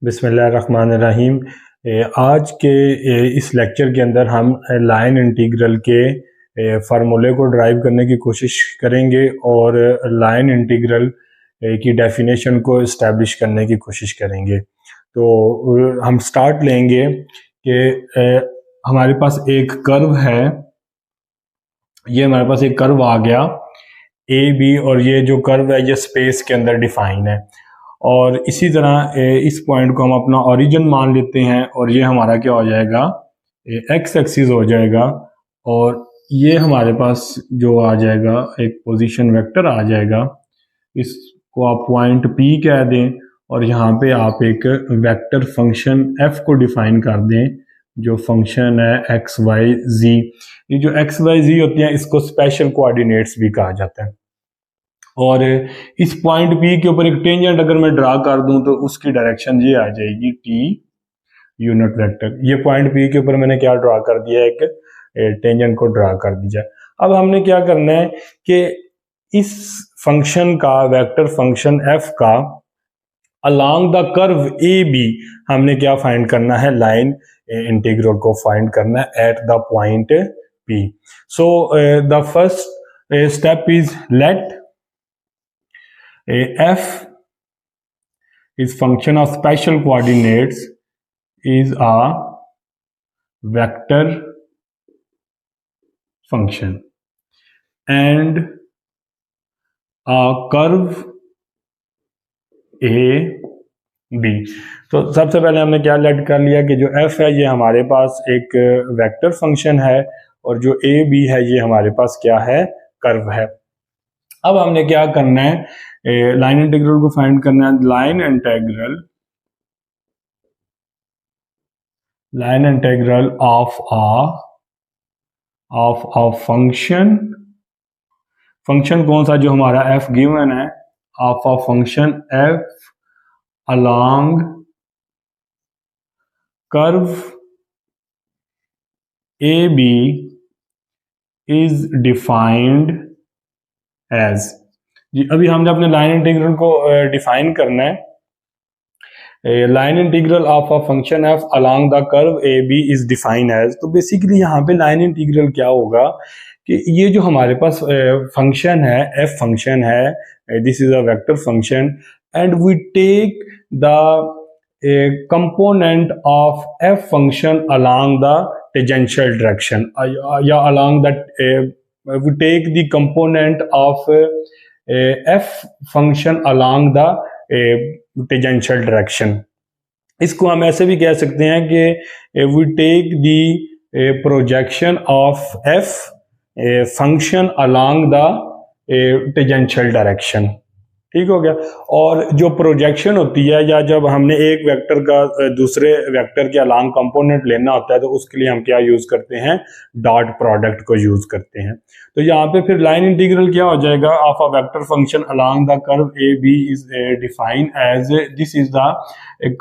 बिस्मिल्लाहिर्रहमानिर्रहीम। आज के इस लेक्चर के अंदर हम लाइन इंटीग्रल के फार्मूले को ड्राइव करने की कोशिश करेंगे और लाइन इंटीग्रल की डेफिनेशन को इस्टेब्लिश करने की कोशिश करेंगे। तो हम स्टार्ट लेंगे कि हमारे पास एक कर्व है, ये हमारे पास एक कर्व आ गया ए बी, और ये जो कर्व है ये स्पेस के अंदर डिफाइन है। और इसी तरह इस पॉइंट को हम अपना ओरिजिन मान लेते हैं और ये हमारा क्या हो जाएगा, एक्स एक्सिस हो जाएगा। और ये हमारे पास जो आ जाएगा एक पोजीशन वेक्टर आ जाएगा, इसको आप पॉइंट पी कह दें और यहाँ पे आप एक वेक्टर फंक्शन एफ को डिफाइन कर दें, जो फंक्शन है एक्स वाई जी। ये जो एक्स वाई जी होती है इसको स्पेशल कोऑर्डिनेट्स भी कहा जाता है। और इस पॉइंट पी के ऊपर एक टेंजेंट अगर मैं ड्रा कर दूं तो उसकी डायरेक्शन ये आ जाएगी टी यूनिट वेक्टर। ये पॉइंट पी के ऊपर मैंने क्या ड्रा कर दिया, एक टेंजेंट को ड्रा कर दिया। अब हमने क्या करना है कि इस फंक्शन का, वेक्टर फंक्शन एफ का along the curve A B हमने क्या फाइंड करना है, लाइन इंटीग्रल को फाइंड करना है at the point P. So the first step is let f is function of special coordinates is a vector function and a curve a b। तो सबसे पहले हमने क्या लेट कर लिया कि जो f है ये हमारे पास एक वेक्टर फंक्शन है और जो a b है ये हमारे पास क्या है, कर्व है। अब हमने क्या करना है, लाइन इंटीग्रल को फाइंड करना है। Line integral of a function कौन सा, जो हमारा f गिवन है, of a function f along curve A B is defined as. जी अभी हमने अपने लाइन इंटीग्रल को डिफाइन करना है। Line integral of a function F along the curve A B is define as. तो बेसिकली यहाँ पे लाइन इंटीग्रल क्या होगा कि ये जो हमारे पास फंक्शन है, एफ फंक्शन है, this is a vector function and we take the component of F function along the tangential direction या along that we take the component of f function along the tangential direction। इसको हम ऐसे भी कह सकते हैं कि we take the projection of f function along the tangential direction। ठीक हो गया। और जो प्रोजेक्शन होती है, या जब हमने एक वेक्टर का दूसरे वेक्टर के अलोंग कंपोनेंट लेना होता है तो उसके लिए हम क्या यूज करते हैं, डॉट प्रोडक्ट को यूज करते हैं। तो यहाँ पे फिर लाइन इंटीग्रल क्या हो जाएगा, of a vector function along the curve A B is defined as this is the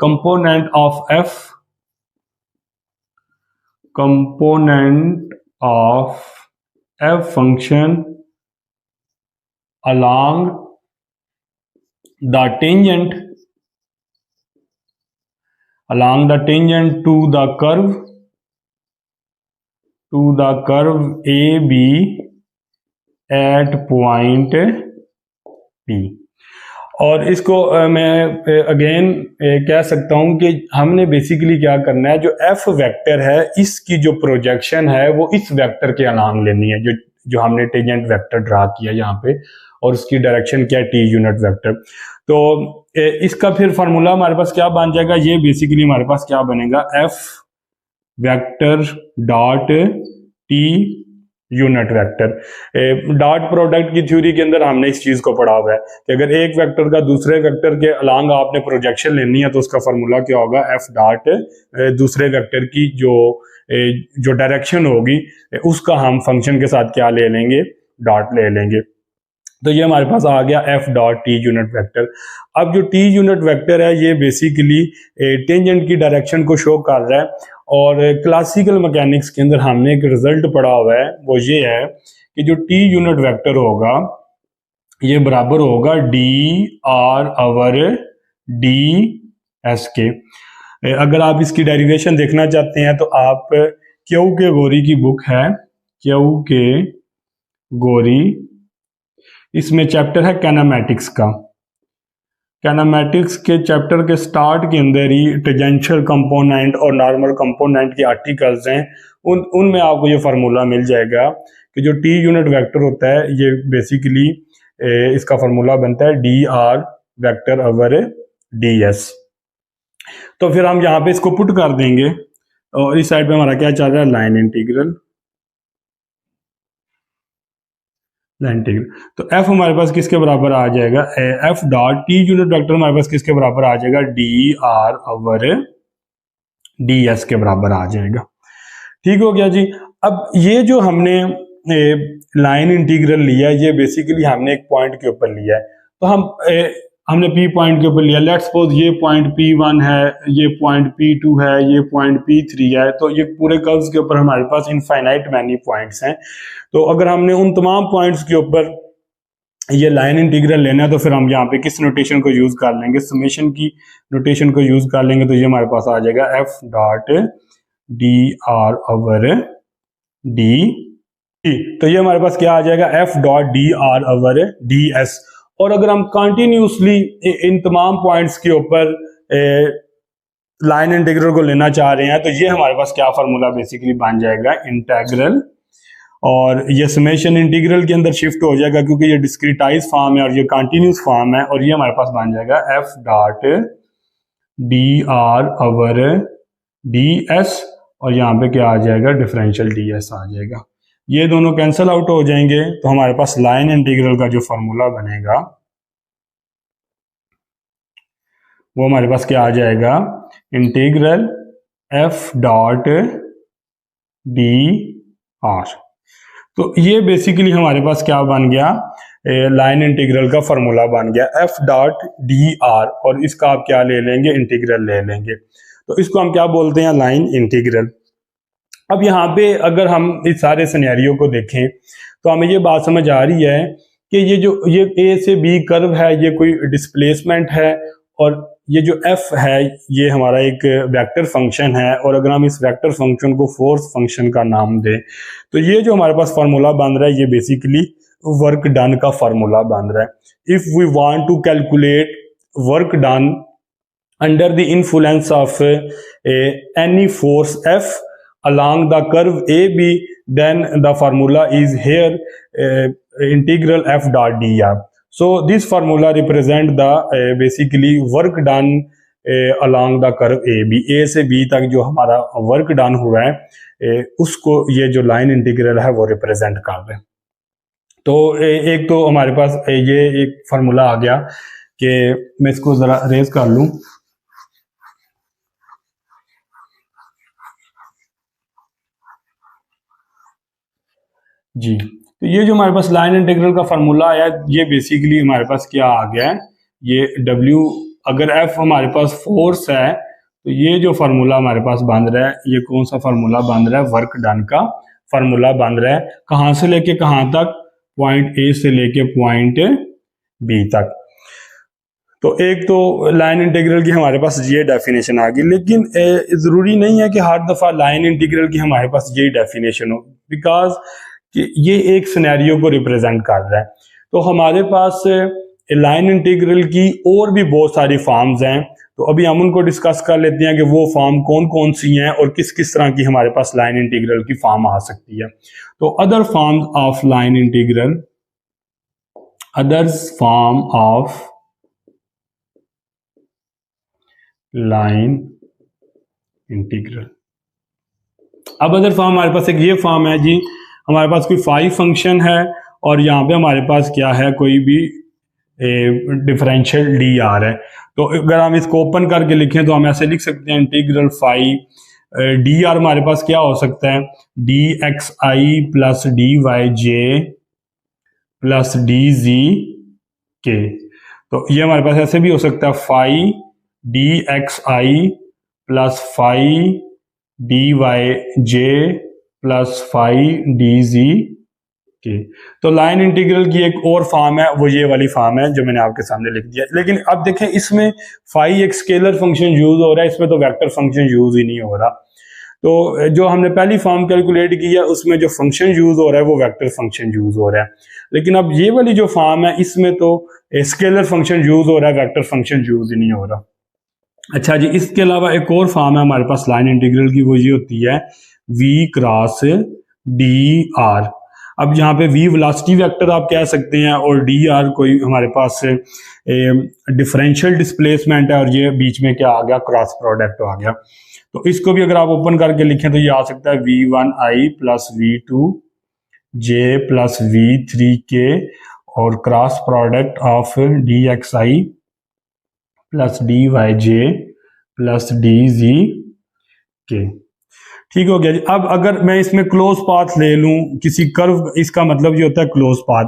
component of F function along the tangent to the curve AB at point P। और इसको मैं again कह सकता हूं कि हमने बेसिकली क्या करना है, जो f वेक्टर है इसकी जो प्रोजेक्शन है वो इस वेक्टर के अलोंग लेनी है, जो हमने टेंजेंट वेक्टर ड्रा किया यहाँ पे, और उसकी डायरेक्शन क्या है, टी यूनिट वेक्टर। तो इसका फिर फार्मूला हमारे पास क्या बन जाएगा, ये बेसिकली हमारे पास क्या बनेगा, F vector dot T unit vector. Dot product की थ्योरी के अंदर हमने इस चीज को पढ़ा हुआ है कि अगर एक वेक्टर का दूसरे वेक्टर के अलोंग आपने प्रोजेक्शन लेनी है तो उसका फार्मूला क्या होगा, एफ डॉट दूसरे वेक्टर की जो डायरेक्शन होगी उसका हम फंक्शन के साथ क्या ले लेंगे, डॉट ले लेंगे। तो ये हमारे पास आ गया F dot T unit vector. अब जो टी यूनिट वेक्टर है ये बेसिकली टेंजेंट की डायरेक्शन को शो कर रहा है, और क्लासिकल मैकेनिक्स के अंदर हमने एक रिजल्ट पढ़ा हुआ है, वो ये है कि जो टी यूनिट वेक्टर होगा ये बराबर होगा D R over D S के। अगर आप इसकी डेरिवेशन देखना चाहते हैं तो आप क्यू के गोरी की बुक है, क्यू के गोरी, इसमें चैप्टर है कैनामेटिक्स का। कैनामेटिक्स के चैप्टर के स्टार्ट के अंदर ही टेंजेंशियल कंपोनेंट और नॉर्मल कंपोनेंट के आर्टिकल्स हैं, उनमें आपको ये फार्मूला मिल जाएगा कि जो टी यूनिट वेक्टर होता है ये बेसिकली इसका फार्मूला बनता है D R vector over D S. तो फिर हम यहाँ पे इसको पुट कर देंगे और इस साइड पे हमारा क्या चल रहा है, लाइन इंटीग्रल। तो एफ हमारे पास किसके बराबर आ जाएगा, F dot T unit vector हमारे पास किसके बराबर आ जाएगा, D R over D S के बराबर आ जाएगा। ठीक हो गया जी। अब ये जो हमने लाइन इंटीग्रल लिया ये बेसिकली हमने एक पॉइंट के ऊपर लिया है, तो हमने पी पॉइंट के ऊपर लिया। लेट्स सपोज ये पॉइंट P1 है, ये पॉइंट P2 है, ये पॉइंट P3 है, तो ये पूरे कर्व्स के ऊपर हमारे पास इनफाइनाइट मैनी पॉइंट्स हैं। तो अगर हमने उन तमाम पॉइंट्स के ऊपर ये लाइन इंटीग्रल लेना है तो फिर हम यहाँ पे किस नोटेशन को यूज कर लेंगे, समेशन की नोटेशन को यूज कर लेंगे। तो ये हमारे पास आ जाएगा F dot D R over D, तो ये हमारे पास क्या आ जाएगा, F dot D R over D S. और अगर हम कंटिन्यूसली इन तमाम पॉइंट्स के ऊपर लाइन इंटीग्रल को लेना चाह रहे हैं तो ये हमारे पास क्या फार्मूला बेसिकली बन जाएगा, इंटीग्रल। और ये समेशन इंटीग्रल के अंदर शिफ्ट हो जाएगा क्योंकि ये डिस्क्रिटाइज फॉर्म है और ये कंटिन्यूस फॉर्म है, और ये हमारे पास बन जाएगा F dot D R over D S, और यहाँ पे क्या आ जाएगा, डिफरेंशियल डी एस आ जाएगा। ये दोनों कैंसिल आउट हो जाएंगे तो हमारे पास लाइन इंटीग्रल का जो फॉर्मूला बनेगा वो हमारे पास क्या आ जाएगा, integral F dot D R. तो ये बेसिकली हमारे पास क्या बन गया, लाइन इंटीग्रल का फॉर्मूला बन गया एफ डॉट डी आर, और इसका आप क्या ले लेंगे, इंटीग्रल ले लेंगे। तो इसको हम क्या बोलते हैं, लाइन इंटीग्रल। अब यहाँ पे अगर हम इस सारे सिनेरियो को देखें तो हमें ये बात समझ आ रही है कि ये ए से बी कर्व है, ये कोई डिस्प्लेसमेंट है, और ये जो एफ है ये हमारा एक वेक्टर फंक्शन है, और अगर हम इस वेक्टर फंक्शन को फोर्स फंक्शन का नाम दें तो ये जो हमारे पास फार्मूला बन रहा है ये बेसिकली वर्क डन का फार्मूला बन रहा है। If we want to calculate work done under the influence of any force F along the curve AB, then the formula is here integral f dot dr. So this formula represent the basically work done along the curve AB, A से B तक जो हमारा work done हुआ है उसको ये जो line integral है वो रिप्रेजेंट कर रहे हैं। तो एक तो हमारे पास ये एक फार्मूला आ गया कि मैं इसको जरा रेज कर लूं। जी, तो ये जो हमारे पास लाइन इंटीग्रल का फार्मूला आया ये बेसिकली हमारे पास क्या आ गया है, ये W, अगर F हमारे पास फोर्स है तो ये जो फार्मूला हमारे पास बन रहा है ये कौन सा फार्मूला बन रहा है, वर्क डन का फार्मूला बन रहा है। कहाँ से लेके कहाँ तक, पॉइंट A से लेके पॉइंट B तक। तो एक तो लाइन इंटीग्रल की हमारे पास ये डेफिनेशन आ गई, लेकिन जरूरी नहीं है कि हर दफा लाइन इंटीग्रल की हमारे पास यही डेफिनेशन हो, बिकॉज कि ये एक सिनेरियो को रिप्रेजेंट कर रहा है। तो हमारे पास लाइन इंटीग्रल की और भी बहुत सारी फॉर्म्स हैं, तो अभी हम उनको डिस्कस कर लेते हैं कि वो फॉर्म कौन कौन सी हैं और किस किस तरह की हमारे पास लाइन इंटीग्रल की फॉर्म आ सकती है। तो other forms of line integral, others form of line integral. अब अदर फॉर्म हमारे पास एक ये फॉर्म है जी, हमारे पास कोई फाई फंक्शन है और यहाँ पे हमारे पास क्या है, कोई भी डिफरेंशियल डी आर है। तो अगर हम इसको ओपन करके लिखें तो हम ऐसे लिख सकते हैं इंटीग्रल फाई डी आर हमारे पास क्या हो सकता है, डी एक्स आई प्लस डी वाई जे प्लस डी जी के। तो ये हमारे पास ऐसे भी हो सकता है फाई डी एक्स आई प्लस फाई डी वाई जे प्लस फाई डी जी के। तो लाइन इंटीग्रल की एक और फॉर्म है, वो ये वाली फॉर्म है जो मैंने आपके सामने लिख दिया। लेकिन अब देखें इसमें फाई एक स्केलर फंक्शन यूज हो रहा है, इसमें तो वेक्टर फंक्शन यूज ही नहीं हो रहा। तो जो हमने पहली फॉर्म कैलकुलेट की है उसमें जो फंक्शन यूज हो रहा है वो वेक्टर फंक्शन यूज हो रहा है। लेकिन अब ये वाली जो फॉर्म है इसमें तो स्केलर फंक्शन यूज हो रहा है, वेक्टर फंक्शन यूज ही नहीं हो रहा। अच्छा जी, इसके अलावा एक और फॉर्म है हमारे पास लाइन इंटीग्रल की, वो ये होती है v क्रॉस डी आर। अब यहाँ पे v वेलोसिटी वेक्टर आप कह सकते हैं और डी आर कोई हमारे पास डिफरेंशियल डिस्प्लेसमेंट है, और ये बीच में क्या आ गया, क्रॉस प्रोडक्ट आ गया। तो इसको भी अगर आप ओपन करके लिखें तो ये आ सकता है v1i plus v2j plus v3k और cross product of dxi plus dy plus dz k। ठीक हो गया जी। अब अगर मैं इसमें क्लोज पाथ ले लूं किसी कर्व, इसका मतलब ये होता है क्लोज पाथ,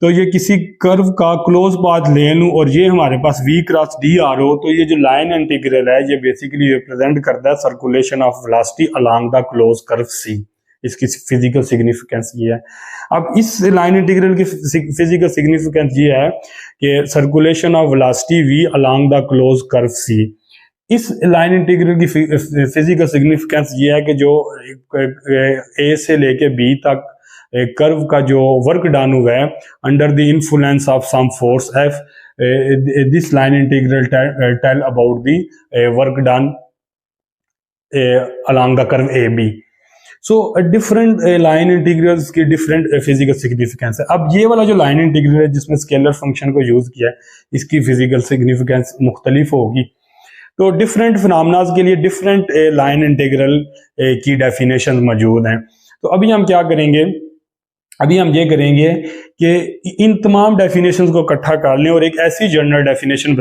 तो ये किसी कर्व का क्लोज पाथ ले लूं और ये हमारे पास v क्रॉस डी आर हो, तो ये जो लाइन इंटीग्रल है ये बेसिकली रिप्रेजेंट करता है circulation of velocity along the close curve c। इसकी फिजिकल सिग्निफिकेंस ये है। अब इस लाइन इंटीग्रल की फिजिकल सिग्निफिकेंस ये है कि circulation of velocity v along the close curve c। इस लाइन इंटीग्रल की फिजिकल सिग्निफिकेंस ये है कि जो ए से लेके बी तक कर्व का जो वर्क डन हुआ है under the influence of some force F, this line integral tell about the work done along the curve A B. So different line integrals की डिफरेंट फिजिकल सिग्निफिकेंस है। अब ये वाला जो लाइन इंटीग्रल है जिसमें स्केलर फंक्शन को use किया है, इसकी फिजिकल सिग्निफिकेंस मुख्तलिफ होगी। तो डिफरेंट फिनोमेना के लिए डिफरेंट लाइन इंटीग्रल की डेफिनेशन मौजूद हैं। तो अभी हम क्या करेंगे, अभी हम ये करेंगे कि इन तमाम डेफिनेशंस को इकट्ठा कर लें और एक ऐसी जनरल डेफिनेशन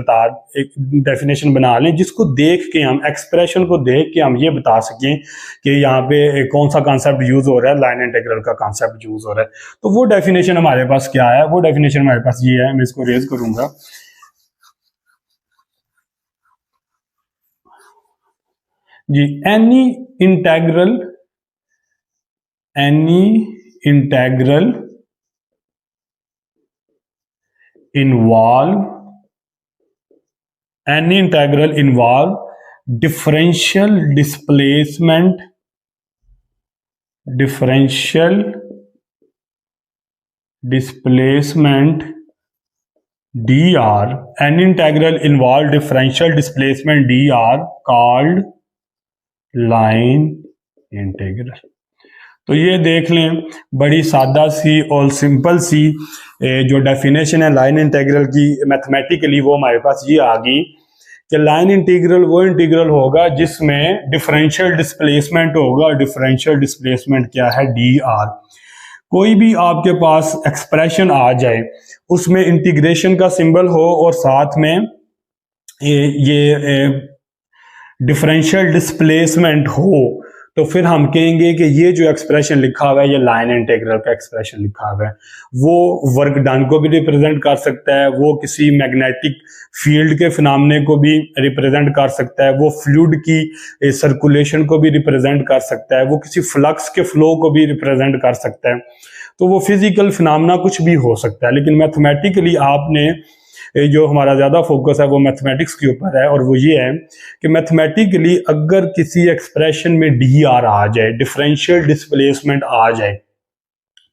बना लें जिसको देख के हम, एक्सप्रेशन को देख के हम ये बता सकें कि यहाँ पे कौन सा कॉन्सेप्ट यूज हो रहा है, लाइन इंटीग्रल का कॉन्सेप्ट यूज हो रहा है। तो वो डेफिनेशन हमारे पास क्या है, वो डेफिनेशन हमारे पास ये है, मैं इसको रेज करूंगा। जी, any integral involve differential displacement dr, any integral involve differential displacement dr called line integral. तो ये देख लें, बड़ी सादा सी और सिंपल सी जो डेफिनेशन है लाइन इंटीग्रल की मैथमेटिकली, वो हमारे पास ये आ गई कि लाइन इंटीग्रल वो इंटीग्रल होगा जिसमें डिफरेंशियल डिस्प्लेसमेंट होगा। डिफरेंशियल डिस्प्लेसमेंट क्या है, डी आर। कोई भी आपके पास एक्सप्रेशन आ जाए उसमें इंटीग्रेशन का सिंबल हो और साथ में ये डिफरेंशियल डिस्प्लेसमेंट हो, तो फिर हम कहेंगे कि ये जो एक्सप्रेशन लिखा हुआ है ये लाइन इंटीग्रल का एक्सप्रेशन लिखा हुआ है। वो वर्क डन को भी रिप्रेजेंट कर सकता है, वो किसी मैग्नेटिक फील्ड के फिनोमेना को भी रिप्रेजेंट कर सकता है, वो फ्लूइड की सर्कुलेशन को भी रिप्रेजेंट कर सकता है, वो किसी फ्लक्स के फ्लो को भी रिप्रेजेंट कर सकता है। तो वो फिजिकल फिनोमेना कुछ भी हो सकता है, लेकिन मैथमेटिकली आपने जो हमारा ज़्यादा फोकस है वो मैथमेटिक्स के ऊपर है, और वो ये है कि मैथमेटिकली अगर किसी एक्सप्रेशन में डी आर आ जाए, डिफरेंशियल डिस्प्लेसमेंट आ जाए,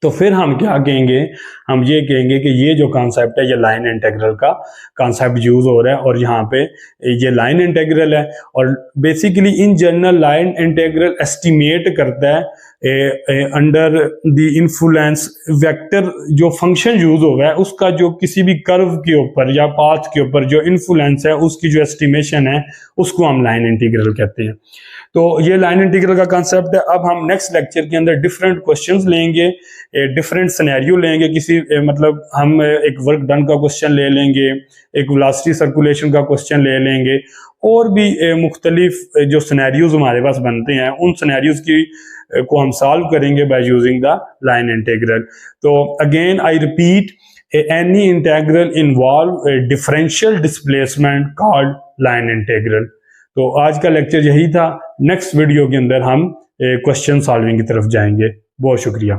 तो फिर हम क्या कहेंगे, हम ये कहेंगे कि ये जो कॉन्सेप्ट है ये लाइन इंटीग्रल का कॉन्सेप्ट यूज हो रहा है, और यहाँ पे ये लाइन इंटीग्रल है। और basically in general line integral estimate करता है अंडर द इन्फ्लुएंस वेक्टर, जो फंक्शन यूज हो रहा है उसका जो किसी भी कर्व के ऊपर या पाथ के ऊपर जो इन्फ्लुएंस है उसकी जो एस्टिमेशन है उसको हम लाइन इंटीग्रल कहते हैं। तो ये लाइन इंटीग्रल का कॉन्सेप्ट है। अब हम नेक्स्ट लेक्चर के अंदर डिफरेंट क्वेश्चंस लेंगे, डिफरेंट सिनेरियो लेंगे, किसी मतलब हम एक वर्क डन का क्वेश्चन ले लेंगे, एक वेलोसिटी सर्कुलेशन का क्वेश्चन ले लेंगे, और भी मुख्तलिफ जो सिनेरियोज हमारे पास बनते हैं उन सिनेरियोज की को हम सॉल्व करेंगे by using the line integral. तो again I repeat, any integral involve differential displacement called line integral. तो आज का लेक्चर यही था। नेक्स्ट वीडियो के अंदर हम क्वेश्चन सॉल्विंग की तरफ जाएंगे। बहुत शुक्रिया।